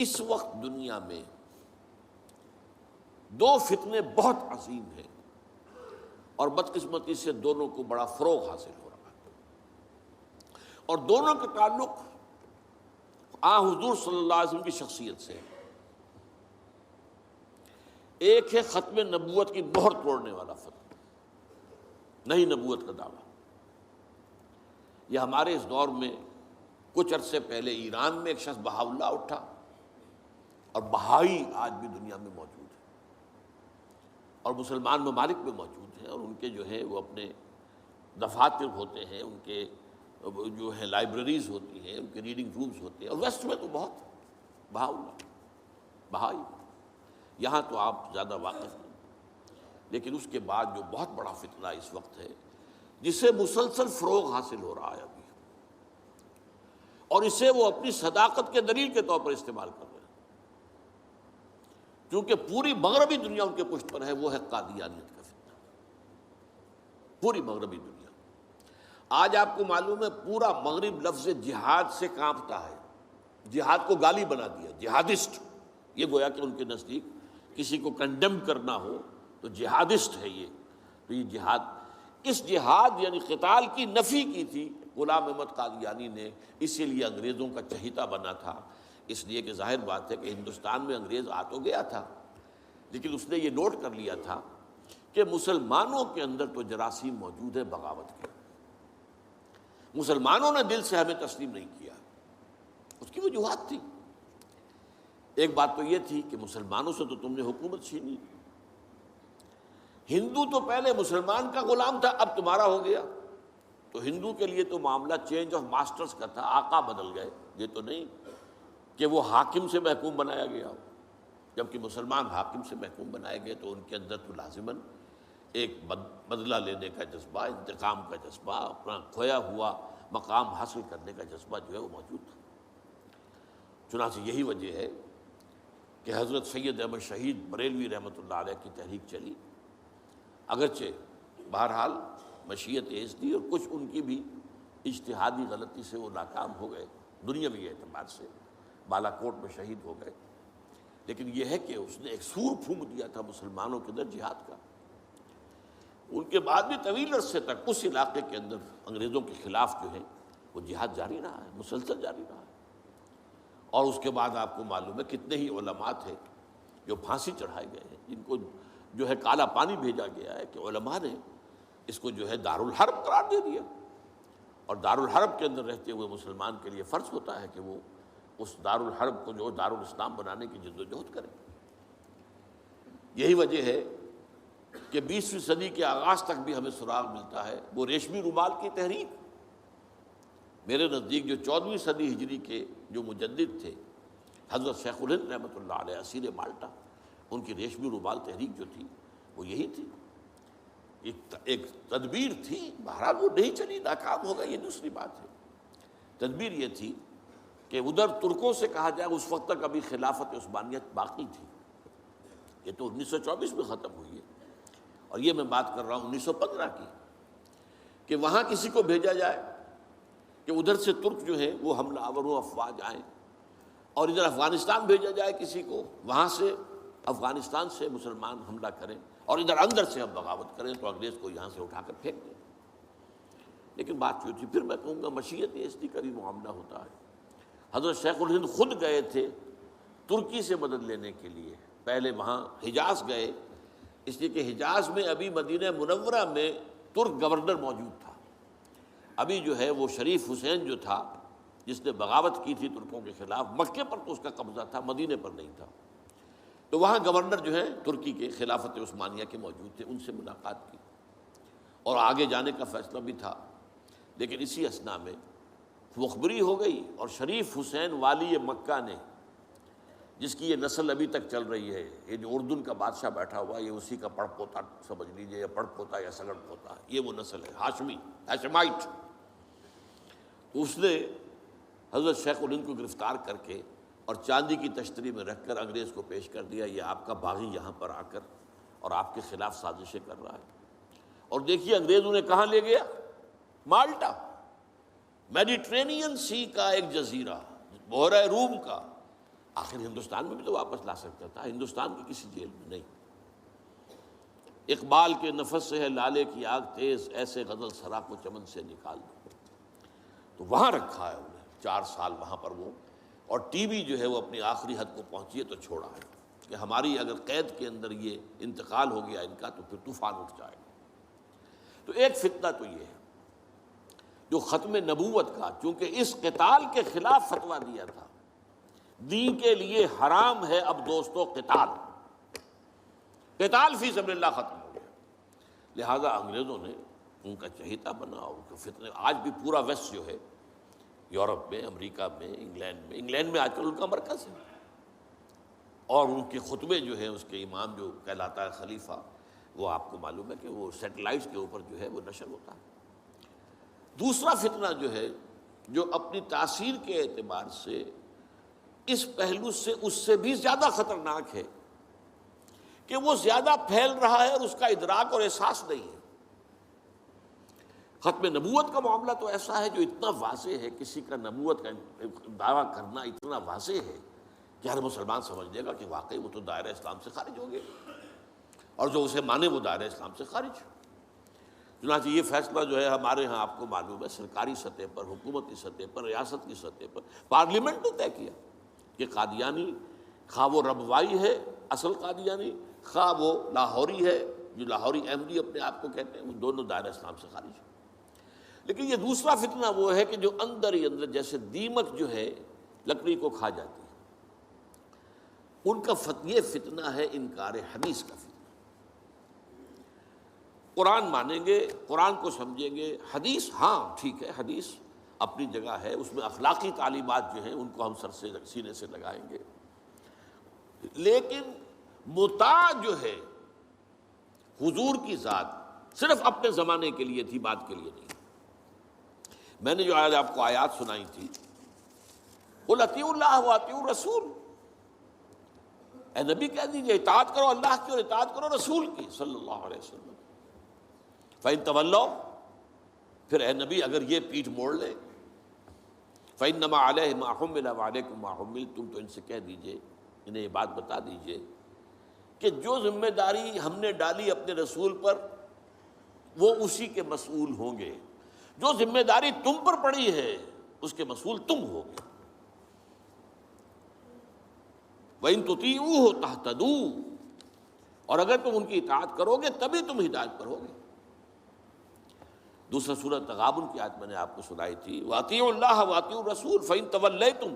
اس وقت دنیا میں دو فتنے بہت عظیم ہیں اور بدقسمتی سے دونوں کو بڑا فروغ حاصل ہو رہا ہے، اور دونوں کا تعلق حضور صلی اللہ علیہ وسلم کی شخصیت سے ہے۔ ایک ہے ختم نبوت کی مہر توڑنے والا فتنہ، نئی نبوت کا دعویٰ۔ یہ ہمارے اس دور میں کچھ عرصے پہلے ایران میں ایک شخص بہاء اللہ اٹھا، اور بہائی آج بھی دنیا میں موجود ہے اور مسلمان ممالک میں موجود ہیں، اور ان کے جو ہے وہ اپنے دفاتر ہوتے ہیں، ان کے جو ہے لائبریریز ہوتی ہیں، ان کے ریڈنگ رومز ہوتے ہیں، اور ویسٹ میں تو بہت بہاء اللہ بہائی، یہاں تو آپ زیادہ واقف نہیں۔ لیکن اس کے بعد جو بہت بڑا فتنہ اس وقت ہے، جسے مسلسل فروغ حاصل ہو رہا ہے ابھی، اور اسے وہ اپنی صداقت کے دلیل کے طور پر استعمال کر رہے ہیں، کیونکہ پوری مغربی دنیا ان کے پشت پر ہے، وہ ہے قادیانیت کا فتنہ۔ پوری مغربی دنیا آج آپ کو معلوم ہے پورا مغرب لفظ جہاد سے کانپتا ہے، جہاد کو گالی بنا دیا، جہادسٹ۔ یہ گویا کہ ان کے نزدیک کسی کو کنڈیم کرنا ہو تو جہادسٹ ہے یہ۔ تو یہ جہاد، اس جہاد یعنی قتال کی نفی کی تھی غلام احمد قادیانی نے، اسی لیے انگریزوں کا چہیتا بنا تھا، اس لیے کہ ظاہر بات ہے کہ ہندوستان میں انگریز آ تو گیا تھا، لیکن اس نے یہ نوٹ کر لیا تھا کہ مسلمانوں کے اندر تو جراثیم موجود ہے بغاوت کے، مسلمانوں نے دل سے ہمیں تسلیم نہیں کیا۔ اس کی وجوہات تھی، ایک بات تو یہ تھی کہ مسلمانوں سے تو تم نے حکومت چھینی، ہندو تو پہلے مسلمان کا غلام تھا، اب تمہارا ہو گیا، تو ہندو کے لیے تو معاملہ چینج آف ماسٹرز کا تھا، آقا بدل گئے، یہ تو نہیں کہ وہ حاکم سے محکوم بنایا گیا ہو۔ جبکہ مسلمان حاکم سے محکوم بنائے گئے تو ان کے اندر تو لازماً ایک بدلہ لینے کا جذبہ، انتقام کا جذبہ، اپنا کھویا ہوا مقام حاصل کرنے کا جذبہ جو ہے وہ موجود تھا۔ چنانچہ یہی وجہ ہے کہ حضرت سید احمد شہید بریلوی رحمۃ اللہ علیہ کی تحریک چلی، اگرچہ بہرحال مشیت ایز تھی اور کچھ ان کی بھی اجتہادی غلطی سے وہ ناکام ہو گئے، دنیاوی اعتبار سے بالا کوٹ میں شہید ہو گئے، لیکن یہ ہے کہ اس نے ایک سور پھونک دیا تھا مسلمانوں کے اندر جہاد کا۔ ان کے بعد بھی طویل عرصے تک اس علاقے کے اندر انگریزوں کے خلاف جو ہے وہ جہاد جاری رہا ہے، مسلسل جاری رہا ہے۔ اور اس کے بعد آپ کو معلوم ہے کتنے ہی علماء تھے جو پھانسی چڑھائے گئے ہیں، جن کو جو ہے کالا پانی بھیجا گیا ہے، کہ علماء نے اس کو جو ہے دارالحرب قرار دے دیا، اور دارالحرب کے اندر رہتے ہوئے مسلمان کے لیے فرض ہوتا ہے کہ وہ اس دارالحرب کو جو دارالاسلام بنانے کی جدوجہد کرے۔ یہی وجہ ہے کہ 20ویں صدی کے آغاز تک بھی ہمیں سراغ ملتا ہے وہ ریشمی رومال کی تحریک۔ میرے نزدیک جو 14ویں صدی ہجری کے جو مجدد تھے حضرت شیخ الہند رحمۃ اللہ علیہ اسیر مالٹا، ان کی ریشمی رومال تحریک جو تھی وہ یہی تھی، ایک تدبیر تھی، بہرحال وہ نہیں چلی، ناکام ہو گئی، یہ دوسری بات ہے۔ تدبیر یہ تھی کہ ادھر ترکوں سے کہا جائے اس وقت تک ابھی خلافت عثمانیت باقی تھی، یہ تو 1924 میں ختم ہوئی ہے، اور یہ میں بات کر رہا ہوں 1915 کی، کہ وہاں کسی کو بھیجا جائے کہ ادھر سے ترک جو ہے وہ حملہ آور و افواج آئیں، اور ادھر افغانستان بھیجا جائے کسی کو، وہاں سے افغانستان سے مسلمان حملہ کریں، اور ادھر اندر سے ہم بغاوت کریں تو انگریز کو یہاں سے اٹھا کر پھینک دیں۔ لیکن بات جو تھی، پھر میں کہوں گا مشیت ایسی کا بھی معاملہ ہوتا ہے۔ حضرت شیخ الہند خود گئے تھے ترکی سے مدد لینے کے لیے، پہلے وہاں حجاز گئے، اس لیے کہ حجاز میں ابھی مدینہ منورہ میں ترک گورنر موجود تھا، ابھی جو ہے وہ شریف حسین جو تھا جس نے بغاوت کی تھی ترکوں کے خلاف، مکے پر تو اس کا قبضہ تھا، مدینے پر نہیں تھا، تو وہاں گورنر جو ہے ترکی کے خلافت عثمانیہ کے موجود تھے، ان سے ملاقات کی اور آگے جانے کا فیصلہ بھی تھا۔ لیکن اسی اثناء میں مخبری ہو گئی، اور شریف حسین والی مکہ نے، جس کی یہ نسل ابھی تک چل رہی ہے، یہ جو اردن کا بادشاہ بیٹھا ہوا ہے، یہ اسی کا پڑ پوتا سمجھ لیجئے، یا پڑ پوتا یا سگڑ پوتا، یہ وہ نسل ہے ہاشمی، ہاشمائٹ۔ تو اس نے حضرت شیخ الہند کو گرفتار کر کے اور چاندی کی تشتری میں رکھ کر انگریز کو پیش کر دیا، یہ آپ کا باغی یہاں پر آ کر اور آپ کے خلاف سازشیں کر رہا ہے۔ اور دیکھیے انگریز انہیں کہاں لے گیا، مالٹا، میڈیٹرینین سی کا ایک جزیرہ، بحیرہ روم کا۔ آخر ہندوستان میں بھی تو واپس لا سکتا تھا، ہندوستان کی کسی جیل میں نہیں۔ اقبال کے نفس سے ہے لالے کی آگ تیز، ایسے غزل سرا کو چمن سے نکال دو، تو وہاں رکھا ہے انہیں 4 سال وہاں پر وہ، اور ٹی وی جو ہے وہ اپنی آخری حد کو پہنچی ہے تو چھوڑا ہے کہ ہماری اگر قید کے اندر یہ انتقال ہو گیا ان کا تو پھر طوفان اٹھ جائے گا۔ تو ایک فتنہ تو یہ ہے جو ختم نبوت کا، چونکہ اس قتال کے خلاف فتویٰ دیا تھا، دین کے لیے حرام ہے اب دوستو قتال، قتال فی سبیل اللہ ختم ہو گیا، لہذا انگریزوں نے ان کا چہیتا بنا، ان کے فتنے، آج بھی پورا ویسٹ جو ہے یورپ میں، امریکہ میں، انگلینڈ میں آج کل ان کا مرکز ہے، اور ان کے خطبے جو ہیں اس کے امام جو کہلاتا ہے خلیفہ، وہ آپ کو معلوم ہے کہ وہ سیٹلائٹس کے اوپر جو ہے وہ نشر ہوتا ہے۔ دوسرا فتنہ جو ہے جو اپنی تاثیر کے اعتبار سے اس پہلو سے اس سے بھی زیادہ خطرناک ہے کہ وہ زیادہ پھیل رہا ہے اور اس کا ادراک اور احساس نہیں ہے۔ ختم نبوت کا معاملہ تو ایسا ہے جو اتنا واضح ہے، کسی کا نبوت کا دعویٰ کرنا اتنا واضح ہے کہ ہر مسلمان سمجھ لے گا کہ واقعی وہ تو دائرہ اسلام سے خارج ہو گئے، اور جو اسے مانے وہ دائرہ اسلام سے خارج۔ چنانچہ یہ فیصلہ جو ہے ہمارے ہاں آپ کو معلوم ہے سرکاری سطح پر، حکومتی سطح پر، ریاست کی سطح پر، پارلیمنٹ نے طے کیا کہ قادیانی خواہ وہ ربوائی ہے اصل قادیانی، خواہ وہ لاہوری ہے جو لاہوری احمدی اپنے آپ کو کہتے ہیں، وہ دونوں دائرہ اسلام سے خارج ہیں۔ لیکن یہ دوسرا فتنہ وہ ہے کہ جو اندر ہی اندر جیسے دیمک جو ہے لکڑی کو کھا جاتی ہے، ان کا یہ فتنہ ہے انکار حدیث کا فتنہ۔ قرآن مانیں گے، قرآن کو سمجھیں گے، حدیث ہاں ٹھیک ہے، حدیث اپنی جگہ ہے، اس میں اخلاقی تعلیمات جو ہیں ان کو ہم سر سے سینے سے لگائیں گے، لیکن مطاع جو ہے حضور کی ذات صرف اپنے زمانے کے لیے تھی، بات کے لیے نہیں۔ میں نے جو آج آپ کو آیات سنائی تھی، قل اطیعوا اللہ واطیعوا الرسول، اے نبی کہہ دیجیے اطاعت کرو اللہ کی اور اطاعت کرو رسول کی صلی اللہ علیہ وسلم۔ فَإِن تَوَلَّوْا، پھر اے نبی اگر یہ پیٹھ موڑ لے، فَإِنَّمَا عَلَيْهِ مَا حُمِّلَ وَعَلَيْكُمْ مَا حُمِّلْتُمْ، تو ان سے کہہ دیجئے، انہیں یہ بات بتا دیجئے کہ جو ذمہ داری ہم نے ڈالی اپنے رسول پر وہ اسی کے مسئول ہوں گے، جو ذمہ داری تم پر پڑی ہے اس کے مسئول تم ہوگے۔ وَإِن تُطِيعُوهُ تَهْتَدُوا، اور اگر تم ان کی اطاعت کرو گے تبھی تم ہدایت پر ہوگے۔ دوسرا سورۃ تغابن کی آیت میں نے آپ کو سنائی تھی، وَأَطِيعُوا اللَّهَ وَأَطِيعُوا الرَّسُولَ فَإِن تَوَلَّيْتُمْ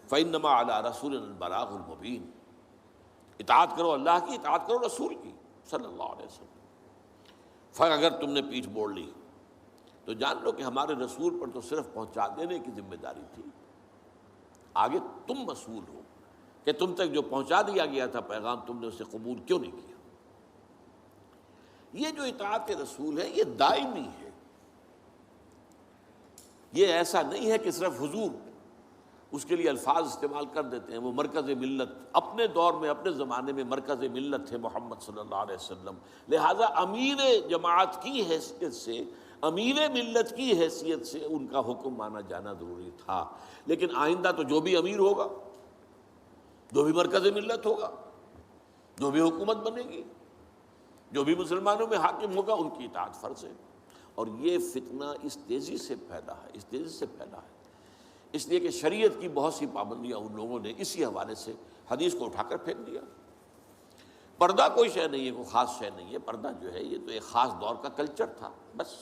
فَإِنَّمَا عَلَىٰ رَسُولِنَا الْبَلَاغُ الْمُبِينُ، اطاعت کرو اللہ کی، اطاعت کرو رسول کی صلی اللہ علیہ وسلم۔ پھر اگر تم نے پیٹھ موڑ لی تو جان لو کہ ہمارے رسول پر تو صرف پہنچا دینے کی ذمہ داری تھی، آگے تم مسئول ہو کہ تم تک جو پہنچا دیا گیا تھا پیغام تم نے اسے قبول کیوں نہیں کیا۔ یہ جو اطاعت رسول ہے یہ دائمی ہے، یہ ایسا نہیں ہے کہ صرف حضور اس کے لیے الفاظ استعمال کر دیتے ہیں۔ وہ مرکز ملت اپنے دور میں اپنے زمانے میں مرکز ملت تھے محمد صلی اللہ علیہ وسلم، لہٰذا امیر جماعت کی حیثیت سے، امیر ملت کی حیثیت سے ان کا حکم مانا جانا ضروری تھا۔ لیکن آئندہ تو جو بھی امیر ہوگا، جو بھی مرکز ملت ہوگا، جو بھی حکومت بنے گی، جو بھی مسلمانوں میں حاکم ہوگا، ان کی اطاعت فرض ہے۔ اور یہ فتنہ اس تیزی سے پھیلا ہے، اس تیزی سے پھیلا ہے، اس لیے کہ شریعت کی بہت سی پابندیاں ان لوگوں نے اسی حوالے سے حدیث کو اٹھا کر پھینک دیا۔ پردہ کوئی شے نہیں ہے، کوئی خاص شے نہیں ہے، پردہ جو ہے یہ تو ایک خاص دور کا کلچر تھا بس۔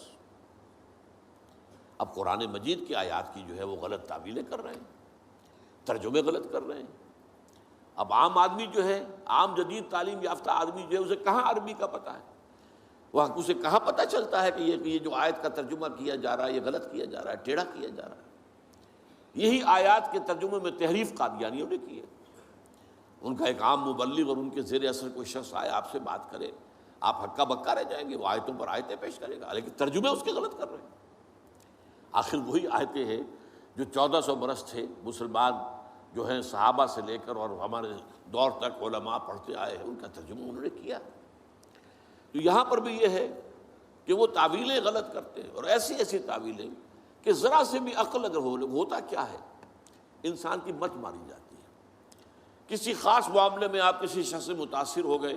اب قرآن مجید کی آیات کی جو ہے وہ غلط تعویلیں کر رہے ہیں، ترجمے غلط کر رہے ہیں۔ اب عام آدمی جو ہے، عام جدید تعلیم یافتہ آدمی جو ہے، اسے کہاں عربی کا پتہ ہے، وہ اسے کہاں پتہ چلتا ہے کہ یہ جو آیت کا ترجمہ کیا جا رہا ہے یہ غلط کیا جا رہا ہے، ٹیڑھا کیا جا رہا ہے۔ یہی آیات کے ترجمے میں تحریف قادیانیوں نے کی ہے۔ ان کا ایک عام مبلغ اور ان کے زیر اثر کوئی شخص آئے آپ سے بات کرے، آپ ہکا بکا رہ جائیں گے، وہ آیتوں پر آیتیں پیش کرے گا، لیکن ترجمے اس کے غلط کر رہے ہیں۔ آخر وہی آیتیں ہیں جو 1400 برس تھے مسلمان جو ہیں صحابہ سے لے کر اور ہمارے دور تک علماء پڑھتے آئے ہیں، ان کا ترجمہ انہوں نے کیا۔ تو یہاں پر بھی یہ ہے کہ وہ تعویلیں غلط کرتے ہیں، اور ایسی ایسی تعویلیں کہ ذرا سے بھی عقل اگر ہوتا کیا ہے، انسان کی مت ماری جاتی ہے۔ کسی خاص معاملے میں آپ کسی شخص سے متاثر ہو گئے،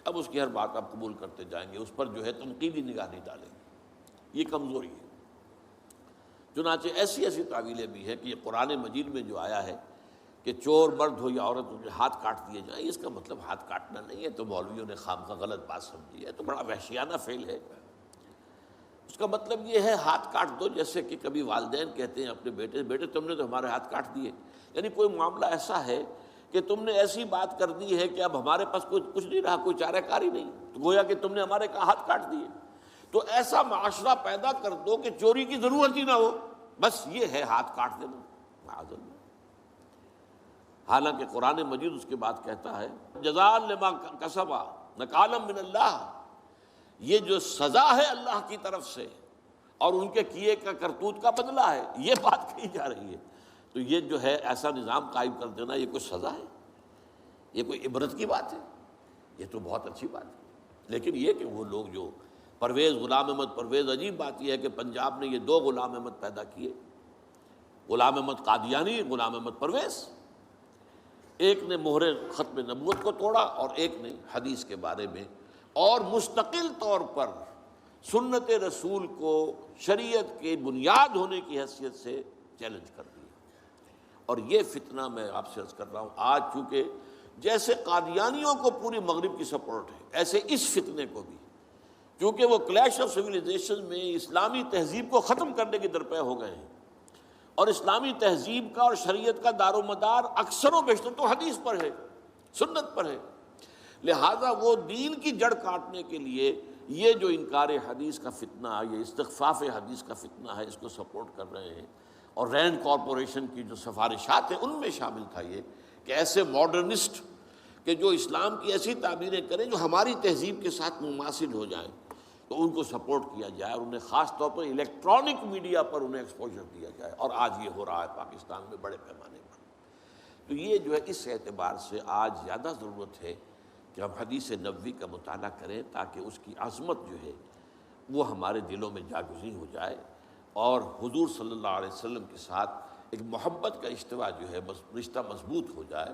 اب اس کی ہر بات آپ قبول کرتے جائیں گے، اس پر جو ہے تنقیدی نگاہ نہیں ڈالیں گے، یہ کمزوری ہے۔ چنانچہ ایسی ایسی تعویلیں بھی ہیں کہ یہ قرآن مجید میں جو آیا ہے کہ چور مرد ہو یا عورت ہو ہاتھ کاٹ دیے جائیں، اس کا مطلب ہاتھ کاٹنا نہیں ہے، تو مولویوں نے خامخواہ غلط بات سمجھی ہے، تو بڑا وحشیانہ فعل ہے۔ اس کا مطلب یہ ہے ہاتھ کاٹ دو، جیسے کہ کبھی والدین کہتے ہیں اپنے بیٹے، بیٹے تم نے تو ہمارے ہاتھ کاٹ دیے، یعنی کوئی معاملہ ایسا ہے کہ تم نے ایسی بات کر دی ہے کہ اب ہمارے پاس کچھ نہیں رہا، کوئی چارہ کاری نہیں، تو گویا کہ تم نے ہمارے ہاتھ کاٹ دیے۔ تو ایسا معاشرہ پیدا کر دو کہ چوری کی ضرورت ہی نہ ہو، بس یہ ہے ہاتھ کاٹ دینا، معاذ اللہ۔ حالانکہ قرآن مجید اس کے بعد کہتا ہے جزاء لما کسبا نکالا من اللہ، یہ جو سزا ہے اللہ کی طرف سے اور ان کے کیے کا کرتوت کا بدلہ ہے، یہ بات کہی جا رہی ہے۔ تو یہ جو ہے ایسا نظام قائم کر دینا، یہ کوئی سزا ہے، یہ کوئی عبرت کی بات ہے، یہ تو بہت اچھی بات ہے۔ لیکن یہ کہ وہ لوگ جو پرویز غلام احمد پرویز، عجیب بات یہ ہے کہ پنجاب نے یہ دو غلام احمد پیدا کیے، غلام احمد قادیانی، غلام احمد پرویز، ایک نے مہر ختم نبوت کو توڑا اور ایک نے حدیث کے بارے میں اور مستقل طور پر سنت رسول کو شریعت کے بنیاد ہونے کی حیثیت سے چیلنج کر دیا۔ اور یہ فتنہ میں آپ سے عرض کر رہا ہوں، آج چونکہ جیسے قادیانیوں کو پوری مغرب کی سپورٹ ہے، ایسے اس فتنے کو بھی، کیونکہ وہ کلیش آف سویلائزیشن میں اسلامی تہذیب کو ختم کرنے کے درپے ہو گئے ہیں، اور اسلامی تہذیب کا اور شریعت کا دار و مدار اکثر و بیشتر تو حدیث پر ہے، سنت پر ہے، لہذا وہ دین کی جڑ کاٹنے کے لیے یہ جو انکار حدیث کا فتنہ، یہ استخفاف حدیث کا فتنہ ہے، اس کو سپورٹ کر رہے ہیں۔ اور رینڈ کارپوریشن کی جو سفارشات ہیں ان میں شامل تھا یہ کہ ایسے ماڈرنسٹ کہ جو اسلام کی ایسی تعبیریں کریں جو ہماری تہذیب کے ساتھ مماثل ہو جائیں، تو ان کو سپورٹ کیا جائے، اور انہیں خاص طور پر الیکٹرانک میڈیا پر انہیں ایکسپوجر دیا جائے، اور آج یہ ہو رہا ہے پاکستان میں بڑے پیمانے پر۔ تو یہ جو ہے اس اعتبار سے آج زیادہ ضرورت ہے کہ ہم حدیث نبوی کا مطالعہ کریں، تاکہ اس کی عظمت جو ہے وہ ہمارے دلوں میں جاگزیں ہو جائے، اور حضور صلی اللہ علیہ وسلم کے ساتھ ایک محبت کا اشتوا جو ہے رشتہ مضبوط ہو جائے۔